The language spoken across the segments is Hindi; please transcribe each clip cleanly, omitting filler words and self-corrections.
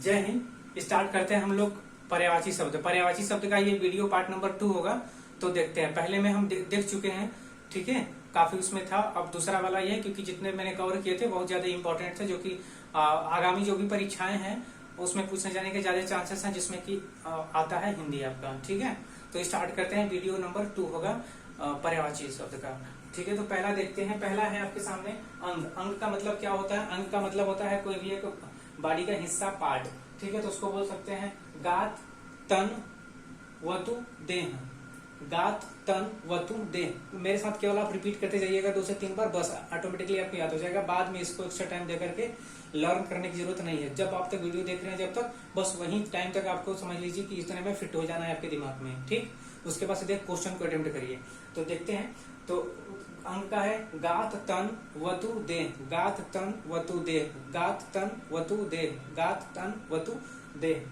जय हिंद। स्टार्ट करते हैं हम लोग पर्यायवाची शब्द। पर्यायवाची शब्द का ये वीडियो पार्ट नंबर 2 होगा, तो देखते हैं। पहले में हम देख चुके हैं, ठीक है, काफी उसमें था। अब दूसरा वाला ये है, क्योंकि जितने मैंने कवर किए थे बहुत ज्यादा इंपॉर्टेंट थे, जो कि आगामी जो भी परीक्षाएं हैं उसमें पूछने जाने के ज्यादा चांसेस हैं, जिसमें कि आता है हिंदी आपका। ठीक है, तो स्टार्ट करते हैं। वीडियो नंबर 2 होगा पर्यायवाची शब्द का। ठीक है, तो पहला देखते हैं। पहला है आपके सामने अंग। अंग का मतलब क्या होता है? अंग का मतलब होता है कोई भी एक बॉडी का हिस्सा, पार्ट। ठीक है, तो उसको बोल सकते हैं गात, तन, वतु, देह। गात, तन, वतु, देह। मेरे साथ केवल आप रिपीट करते जाइएगा 2 से 3 बार, बस ऑटोमेटिकली आपको याद हो जाएगा। बाद में इसको एक्स्ट्रा टाइम देकर के लर्न करने की जरूरत नहीं है। जब आप तक वीडियो देख रहे हैं, जब तक बस वही टाइम तक आपको समझ लीजिए कि इतने में फिट हो जाना है आपके दिमाग में। ठीक, उसके बाद सीधे क्वेश्चन को अटेम्प्ट करिए। तो देखते हैं। तो अंक का है गात, तन, वतु, देह। गात, तन, वतु, देह। गात, तन, वतु, देह। गात, तन, वतु, देह।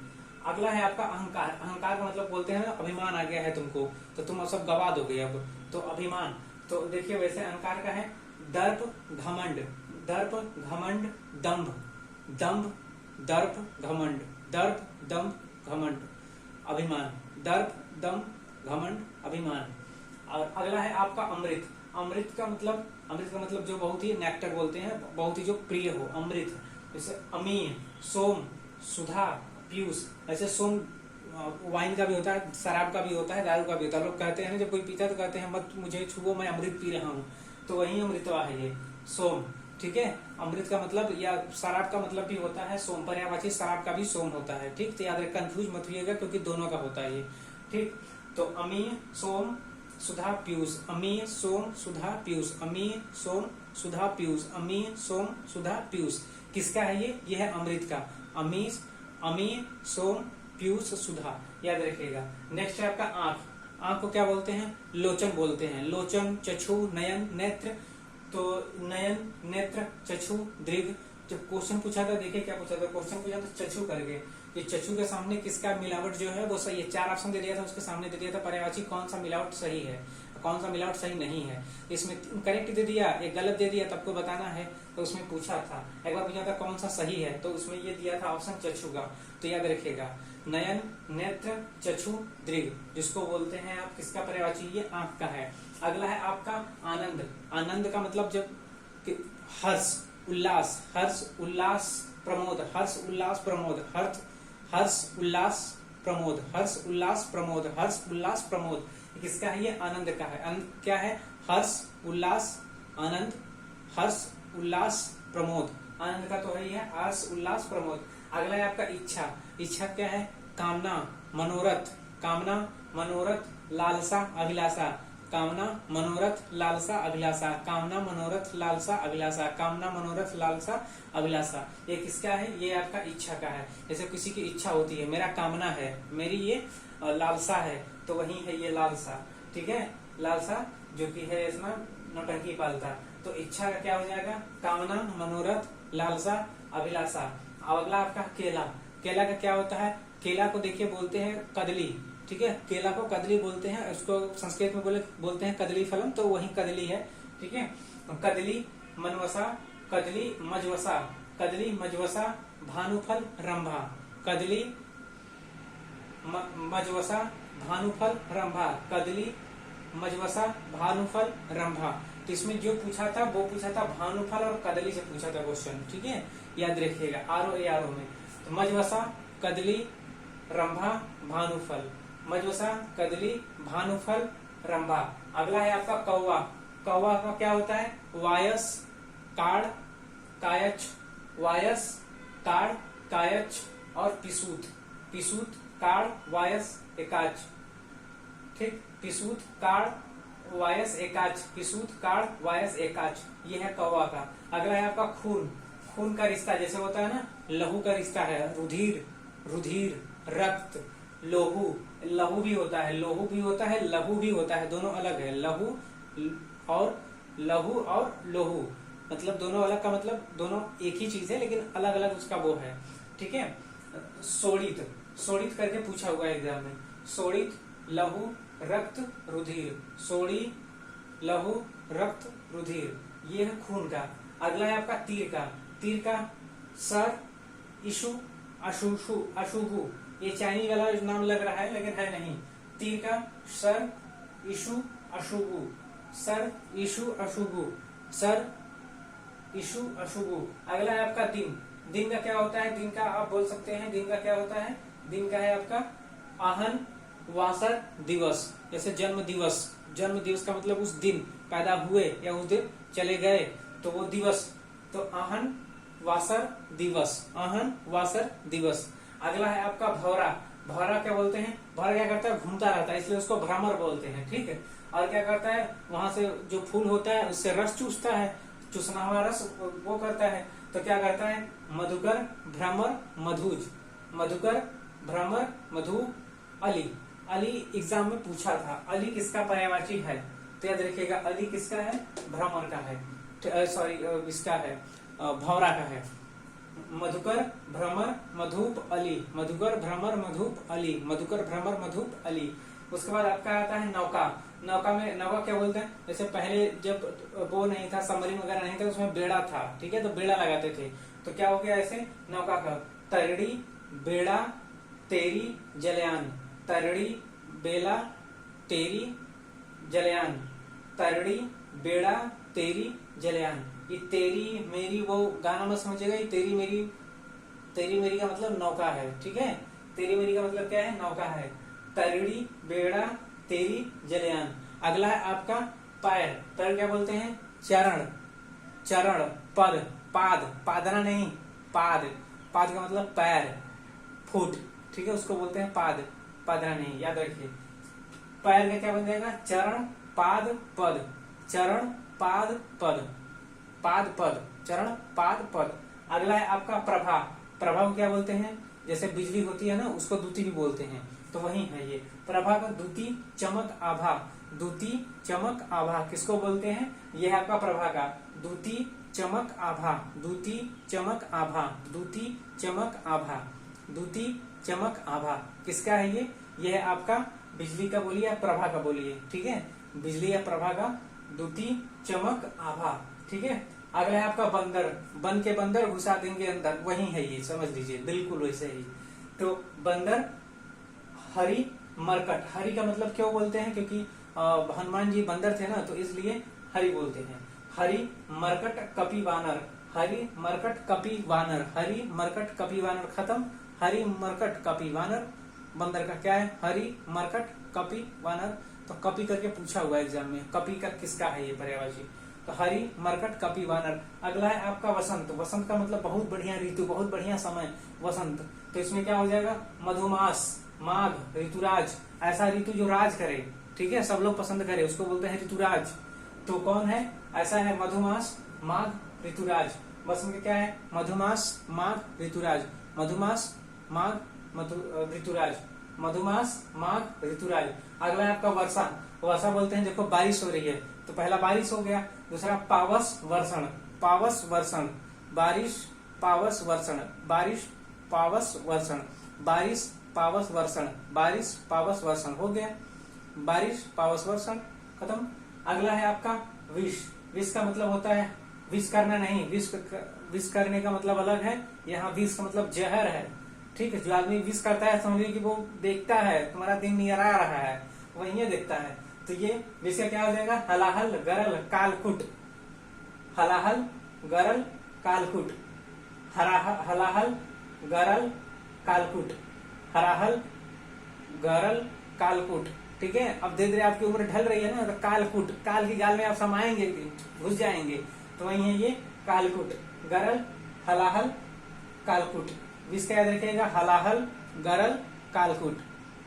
अगला है आपका अहंकार। अहंकार का मतलब बोलते हैं अभिमान आ गया है तुमको, तो तुम सब गवा दोगे अब। तो अभिमान, तो देखिए वैसे अहंकार का है दर्प, घमंड। दर्प, घमंड, दंभ। दंभ, दर्प, घमंड। दर्प, दंभ, घमंड, अभिमान। दर्प, दंभ, घमंड, अभिमान। और अगला है आपका अमृत। अमृत का मतलब जो बहुत ही नेक्टर बोलते हैं, बहुत ही जो प्रिय हो, अमृत। जैसे अमीय, सोम, सुधा, पीयूष। ऐसे सोम वाइन का भी होता है, शराब का भी होता है, दारू का भी होता है। लोग कहते हैं ना, जब कोई पीता है तो कहते हैं मत मुझे छुओ, मैं अमृत पी रहा हूँ। तो वही अमृतवा है ये सोम। ठीक है, अमृत का मतलब या शराब का मतलब भी होता है सोम। पर्यायवाची शराब का भी सोम होता है। ठीक, तो याद रख, कंफ्यूज मत होइएगा, क्योंकि दोनों का होता है ये। ठीक, तो अमीय, सोम, सुधा, पीयूष। अमीय, सोम, सुधा, पीयूष। अमीय, सोम, सुधा, पीयूष। अमीय, सोम, सुधा, पीयूष। किसका है ये? ये है अमृत का। अमीय, सोम, पीयूष, सुधा, याद रखिएगा। नेक्स्ट है आपका आंख। आंख को क्या बोलते हैं? लोचन बोलते हैं। लोचन, चक्षु, नयन, नेत्र। तो नयन, नेत्र, चक्षु, दृग। जब क्वेश्चन पूछा था, देखिए क्या पूछा था। क्वेश्चन पूछा था चक्षु करके, कि चक्षु के सामने किसका मिलावट जो है वो सही है। 4 ऑप्शन दे दिया था, उसके सामने दे दिया था पर्यायवाची कौन सा मिलावट सही है, कौन सा मिलावट सही नहीं है। इसमें करेक्ट दे दिया, एक गलत दे दिया, तब को बताना है। तो उसमें पूछा था, एक बार पूछा था कौन सा सही है, तो उसमें ये दिया था ऑप्शन चक्षु का। तो याद रखिएगा, नयन, नेत्र, चक्षु, दृग, जिसको बोलते हैं आप किसका पर्यायवाची? ये आंख का है। अगला है आपका आनंद। आनंद का मतलब जब हर्ष, उल्लास। हर्ष, उल्लास, प्रमोद। हर्ष, उल्लास, प्रमोद। हर्ष, उल्लास, प्रमोद। हर्ष, उल्लास, प्रमोद। हर्ष, उल्लास, प्रमोद। किसका है? ये आनंद का है। आनंद क्या है? हर्ष, उल्लास, आनंद। हर्ष, उल्लास, प्रमोद। आनंद का तो है ही है, हर्ष, उल्लास, प्रमोद। अगला है आपका इच्छा। इच्छा क्या है? कामना, मनोरथ। कामना, मनोरथ, लालसा, अभिलाषा। कामना, मनोरथ, लालसा, अभिलाषा। कामना, मनोरथ, लालसा, अभिलाषा। कामना, मनोरथ, लालसा, अभिलाषा। ये किसका है? ये आपका इच्छा का है। जैसे किसी की इच्छा होती है, मेरा कामना है, मेरी ये लालसा है, तो वही है ये लालसा। ठीक है, लालसा जो कि है इसमें नौटंकी पालता। तो इच्छा का क्या हो जाएगा? कामना, मनोरथ, लालसा, अभिलाषा। अगला आपका केला। केला का क्या होता है? केला को देखिए बोलते हैं कदली। ठीक है, केला को कदली बोलते हैं, उसको संस्कृत में बोलते हैं कदली फलम, तो वही कदली है। ठीक है, कदली, मनवसा, कदली, मजवसा। कदली, मजवसा, भानुफल, रंभा। कदली, मजवसा, भानुफल, रंभा। कदली, मजवसा, भानुफल, रंभा। तो इसमें जो पूछा था वो पूछा था भानुफल और कदली से पूछा था क्वेश्चन। ठीक है, याद रखिएगा, आरो में। तो मजवसा, कदली, रंभा, भानुफल। मजवसा, कदली, भानुफल, रंभा। अगला है आपका कौवा। कौवा का क्या होता है? वायस, काड़, कायच। वायस, काड़, कायच और पिसूत। पिसूत, काड़, वायस, एकाच। ठीक, पिसूत, काड़, वायस, एकाच। पिसूत, काड़, वायस, एकाच। ये है कौवा का। अगला है आपका खून। खून का रिश्ता जैसे होता है ना, लहू का रिश्ता है, रुधिर, रुधिर, रक्त, लोहू। लहू भी होता है, लोहू भी होता है, लहू भी होता है, दोनों अलग है। लहू और लोहू मतलब दोनों अलग का मतलब दोनों एक ही चीज है, लेकिन अलग अलग उसका वो है। ठीक है, शोणित, शोणित करके पूछा हुआ है एग्जाम में। शोणित, लहू, रक्त, रुधिर। सोड़ी, लहू, रक्त, रुधिर, ये है खून का। अगला है आपका तीर का। तीर का सर, इशु, अशुशु अशुगु, ये चाइनीज वाला नाम लग रहा है लेकिन है नहीं। तीर का सर इशु अशुगु, सर इशु अशुगु, सर इशु अशुगु। अगला है आपका दिन। दिन का क्या होता है? दिन का आप बोल सकते हैं दिन का क्या होता है? दिन का है आपका आहन वासर दिवस। जैसे जन्म दिवस, जन्म दिवस का मतलब उस दिन पैदा हुए या उस दिन चले गए तो वो दिवस, तो आहन वासर दिवस, आहन वासर दिवस। अगला है आपका भौरा। भौरा क्या बोलते हैं? भौरा क्या करता है? घूमता रहता है, इसलिए उसको भ्रमर बोलते हैं, ठीक है। और क्या करता है? वहां से जो फूल होता है उससे रस चूसता है, चूसना हुआ रस वो करता है, तो क्या करता है? मधुकर भ्रमर मधुज, मधुकर भ्रमर मधु अली। अली एग्जाम में पूछा था, अली किसका पर्यायवाची है? तो याद रखिएगा अली किसका है? भ्रमर का है, सॉरी इसका है भौरा का है। मधुकर भ्रमर मधुप अली, मधुकर भ्रमर मधुप अली, मधुकर भ्रमर मधुप अली। उसके बाद आपका आता है नौका। नौका में नौका क्या बोलते हैं? जैसे पहले जब वो नहीं था, सबमरीन वगैरह नहीं था, उसमें बेड़ा था, ठीक है, तो बेड़ा लगाते थे, तो क्या हो गया ऐसे नौका का? तरड़ी बेड़ा तेरी जलयान, तरड़ी बेला तेरी जलयान, तरड़ी बेड़ा तेरी जलयान। ये तेरी मेरी वो गाना मत समझिएगा, ये तेरी मेरी का मतलब नौका है, ठीक है। तेरी मेरी का मतलब क्या है? नौका है। तरड़ी बेड़ा तेरी जलयान। अगला है आपका पैर। पैर क्या बोलते हैं? चरण, चरण पद, पाद, पादना नहीं, पाद, पाद का मतलब पैर, फुट, ठीक है, उसको बोलते हैं पाद, पादना नहीं, याद रखिए। पैर का क्या बन जाएगा? चरण पाद पद, चरण पाद पद, पाद पद, चरण पाद पद। अगला है आपका प्रभा। प्रभा को क्या बोलते हैं? जैसे बिजली होती है ना, उसको द्युति भी बोलते हैं, तो वही है ये प्रभा का द्युति चमक आभा, द्युति चमक आभा किसको बोलते हैं? ये है आपका प्रभा का द्युति चमक आभा, द्युति चमक आभा, द्युति चमक आभा, द्युति चमक आभा किसका है ये? ये है आपका बिजली का बोलिए या प्रभा का बोलिए, ठीक है, बिजली या प्रभा का द्युति चमक आभा, ठीक है। अगला है आपका बंदर। बन के बंदर घुसा देंगे अंदर, वही है ये, समझ लीजिए, बिल्कुल वैसे ही। तो बंदर हरि मरकट। हरि का मतलब क्यों बोलते हैं? क्योंकि हनुमान जी बंदर थे ना, तो इसलिए हरि बोलते हैं। हरि मरकट कपि वानर, हरि मरकट कपि वानर, हरि मरकट कपि वानर खत्म। हरि मरकट कपि वानर बंदर का क्या है? हरि मरकट कपि वानर। तो कपि करके पूछा हुआ एग्जाम में, कपि का किसका है ये पर्यायवाची? तो हरि मरकट कपि वानर। अगला है आपका वसंत। वसंत का मतलब बहुत बढ़िया ऋतु, बहुत बढ़िया समय, वसंत। तो इसमें क्या हो जाएगा? मधुमास, माघ, ऋतुराज, ऐसा ऋतु जो राज करे, ठीक है, सब लोग पसंद करे, उसको बोलते हैं ऋतुराज। तो कौन है? ऐसा है मधुमास माघ ऋतुराज। वसंत का क्या है? मधुमास माघ ऋतुराज, मधुमास माघ ऋतुराज, मधुमास माघ ऋतुराज। अगला है आपका वर्षा। वर्षा बोलते हैं, देखो बारिश हो रही है, तो पहला बारिश हो गया, दूसरा पावस वर्षण, पावस वर्षण, बारिश पावस वर्षण, बारिश पावस वर्षण, बारिश पावस वर्षण, बारिश पावस वर्षण हो गया, बारिश पावस वर्षण खत्म। अगला है आपका विष। विष का मतलब होता है विष करना नहीं, विष करने का मतलब अलग है, यहाँ विष का मतलब जहर है, ठीक है। जो आदमी विष करता है समझिए कि वो देखता है तुम्हारा दिन नियरा रहा है, वही देखता है। तो ये विष का क्या हो जाएगा? हलाहल गरल कालकुट, हलाहल गरल कालकुट, हलाहल गरल कालकुट, हराहल गरल कालकुट, ठीक है। अब धीरे धीरे आपकी उम्र ढल रही है ना, तो कालकुट, काल की गाल में आप समाएंगे, घुस जाएंगे, तो वही है ये कालकुट, गरल हलाहल कालकुट। इसका याद रखिएगा, हलाहल गरल कालकुट,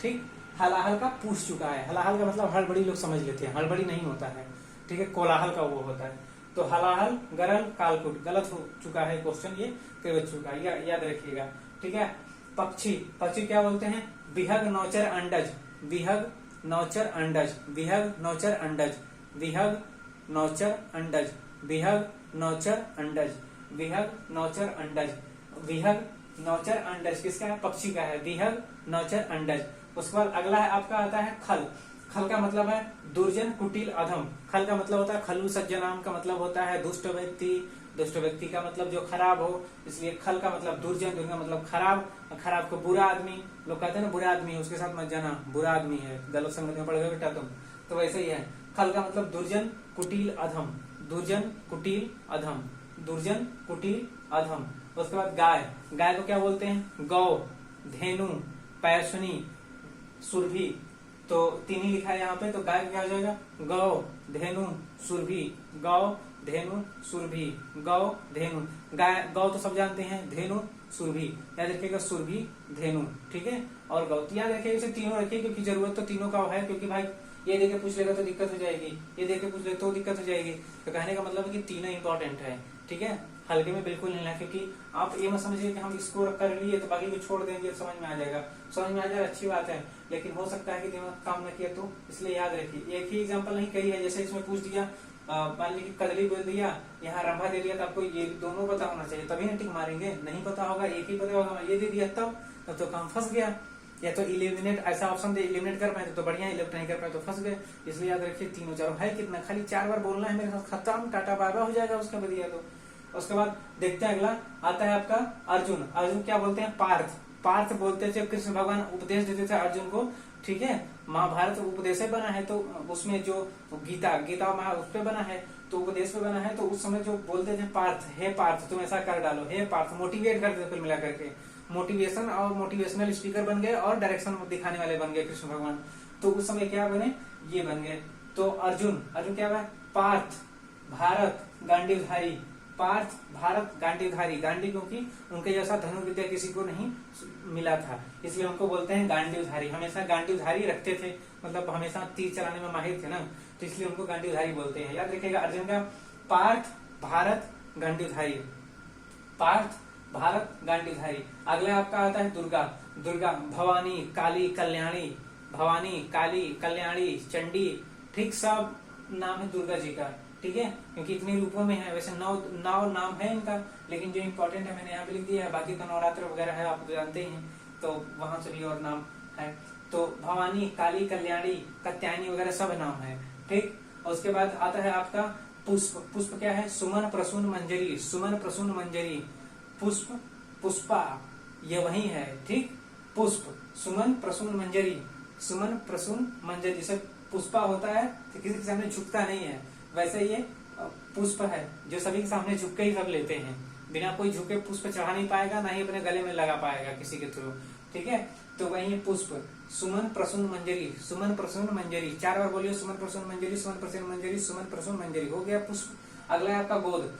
ठीक। हलाहल का पूछ चुका है, हलाहल का मतलब हड़बड़ी लोग समझ लेते हैं, हड़बड़ी नहीं होता है, ठीक है, कोलाहल का वो होता है। तो हलाहल गरल कालकुट गलत हो चुका है क्वेश्चन, ये बच चुका है, याद रखिएगा, ठीक है। पक्षी, पक्षी क्या बोलते हैं? विहग नौचर अंडज, विहग नौचर अंडज, विहग नौचर अंडज, विहग नौचर अंडज, विहग नौचर अंडज, विहग नौचर अंडज, विहग नौचर अंडज किसका है? पक्षी का है, विहग नौचर अंडज। उसके बाद अगला है आपका आता है खल। खल का मतलब है दुर्जन कुटिल अधम। खल का मतलब होता है खलू सज्जनाम का मतलब होता है दुष्ट व्यक्ति, दुष्ट व्यक्ति का मतलब जो खराब हो, इसलिए खल का मतलब दुर्जन, दुर्जन का मतलब खराब, खराब को बुरा आदमी, लोग कहते हैं ना बुरा आदमी है उसके साथ मत जाना, बुरा आदमी है, गलत संगत में पड़ गए बेटा तुम, तो वैसे ही है। खल का मतलब दुर्जन, कुटिल, अधम, दुर्जन, कुटिल, अधम, दुर्जन, कुटिल, अधम। उसके बाद गाय, गाय को क्या बोलते हैं? गौ, धेनु, पैशुनी, सुरभि, तो तीन ही लिखा है यहाँ पे, तो गाय क्या हो जाएगा? गौ, धेनु, सुरभि, गौ, धेनु, सुरभि, गौ, धेनु। गाय, गौ तो सब जानते हैं, धेनु, सुरभि, याद रखिएगा, सुरभि, धेनु, ठीक है। और गौ याद रखिएगा, इसे तीनों रखिए क्योंकि जरूरत तो तीनों का है, क्योंकि भाई ये देके पूछ लेगा तो दिक्कत हो जाएगी, ये देके पूछ ले तो दिक्कत हो जाएगी। तो कहने का मतलब है कि तीनों इंपॉर्टेंट है, ठीक है, हल्के में बिल्कुल नहीं लेना, क्योंकि आप ये मत समझिए कि हम इसको कर लिए तो बाकी को छोड़ देंगे, समझ में आ जाएगा, समझ में आ जाएगा, अच्छी बात है, लेकिन हो सकता है कि दिमाग काम न किया तो, इसलिए याद रखिए। एक ही एग्जाम्पल नहीं, कही है, जैसे इसमें पूछ दिया, मान लीजिए कदली बोल दिया, यहाँ रंभा दे दिया, तो आपको ये दोनों पता होना चाहिए, तभी ना टिक मारेंगे। नहीं पता होगा, एक ही पता होगा, ये दे दिया तब तो काम फंस गया। या तो इलिमिनेट ऐसा ऑप्शन दे, इलिमिनेट कर पाए तो बढ़िया, इलिमिनेट नहीं कर पाए तो फंस गए। इसलिए याद रखिए तीनों चारों है कितना, खाली 4 बार बोलना है मेरे साथ, खत्म, टाटा बाय बाय हो जाएगा उसका बढ़िया। तो उसके बाद देखते हैं अगला आता है आपका अर्जुन। अर्जुन क्या बोलते हैं? पार्थ। पार्थ बोलते थे, कृष्ण भगवान उपदेश देते थे अर्जुन को, ठीक है। महाभारत उपदेश से बना है, तो उसमें जो गीता उस पे बना है, तो उपदेश पे बना है, तो उस समय जो बोलते थे पार्थ, हे पार्थ तुम ऐसा कर डालो, हे पार्थ, मोटिवेट करते थे कुल मिला करके, मोटिवेशन और मोटिवेशनल स्पीकर बन गए और डायरेक्शन दिखाने वाले बन गए कृष्ण भगवान। तो उस समय क्या बने? ये बन गए। तो अर्जुन, अर्जुन क्या हुआ? पार्थ, भारत, गांडीवधारी, पार्थ, भारत, गांडीवधारी। गांडी क्योंकि उनके जैसा धनुर्विद्या किसी को नहीं मिला था, इसलिए उनको बोलते हैं गांडीवधारी। हमेशा गांडीवधारी रखते थे, मतलब हमेशा तीर चलाने में माहिर थे ना, तो इसलिए उनको गांडीवधारी बोलते हैं। याद रखिएगा अर्जुन का पार्थ, भारत, गांडीवधारी, पार्थ, भारत, गांडीवधारी। अगला आपका आता है दुर्गा। दुर्गा भवानी, काली, कल्याणी, भवानी, काली, कल्याणी, चंडी, ठीक, सब नाम है दुर्गा जी का, ठीक है, क्योंकि इतने रूपों में है। वैसे 9 नाम है इनका, लेकिन जो इम्पोर्टेंट है मैंने यहाँ पे लिख दिया है, बाकी तो नवरात्र वगैरह है, आप तो जानते ही हैं, तो वहां से भी और नाम है। तो भवानी, काली, कल्याणी, कात्यायनी वगैरह सब नाम है, ठीक। और उसके बाद आता है आपका पुष्प। पुष्प क्या है? सुमन, प्रसून, मंजरी, सुमन, प्रसून, मंजरी, पुष्प, पुष्पा, ये वही है, ठीक। पुष्प, सुमन, प्रसून, मंजरी, सुमन, प्रसून, मंजरी। जैसे पुष्पा होता है तो किसी के सामने झुकता नहीं है, वैसे ये पुष्प है जो सभी के सामने झुक के ही सब लेते हैं, बिना कोई झुके पुष्प चढ़ा नहीं पाएगा, ना ही अपने गले में लगा पाएगा किसी के थ्रू, ठीक है। तो वही पुष्प, सुमन, प्रसून, मंजरी, सुमन, प्रसून, मंजरी। 4 बार बोलिए, सुमन, प्रसून, मंजरी, सुमन, प्रसून, मंजरी, सुमन, प्रसून, मंजरी, हो गया पुष्प। अगला है आपका गोद।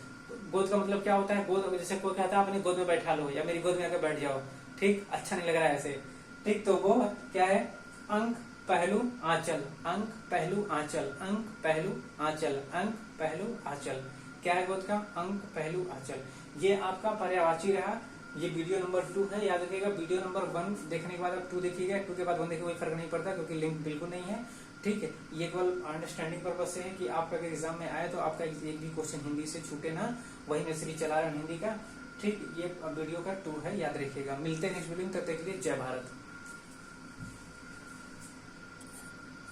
गोद का मतलब क्या होता है? गोद, जैसे कोई कहता है अपनी गोद में बैठा लो या मेरी गोद में आकर बैठ जाओ, ठीक, अच्छा नहीं लग रहा है ऐसे, ठीक। तो वो क्या है? अंक, पहलू, आंचल, अंक, पहलू, आंचल, अंक, पहलू, आंचल, अंक, पहलू, आंचल। क्या है गोद का? अंक, पहलू, आंचल। ये आपका पर्यायवाची रहा। ये वीडियो नंबर 2 है, याद रखिएगा। वीडियो नंबर 1 देखने के बाद आप 2 देखिएगा, 2 के बाद 1 देखिए, कोई फर्क नहीं पड़ता क्योंकि लिंक बिल्कुल नहीं है, ठीक है। ये केवल अंडरस्टैंडिंग पर्पज से है कि आपका अगर एग्जाम में आए तो आपका एक भी क्वेश्चन हिंदी से छूटे ना, वही मैं सीरीज चला रहा हूँ हिंदी का, ठीक। ये वीडियो का 2 है, याद रखिएगा। मिलते हैं नेक्स्ट वीडियो में, तब तक के लिए जय भारत।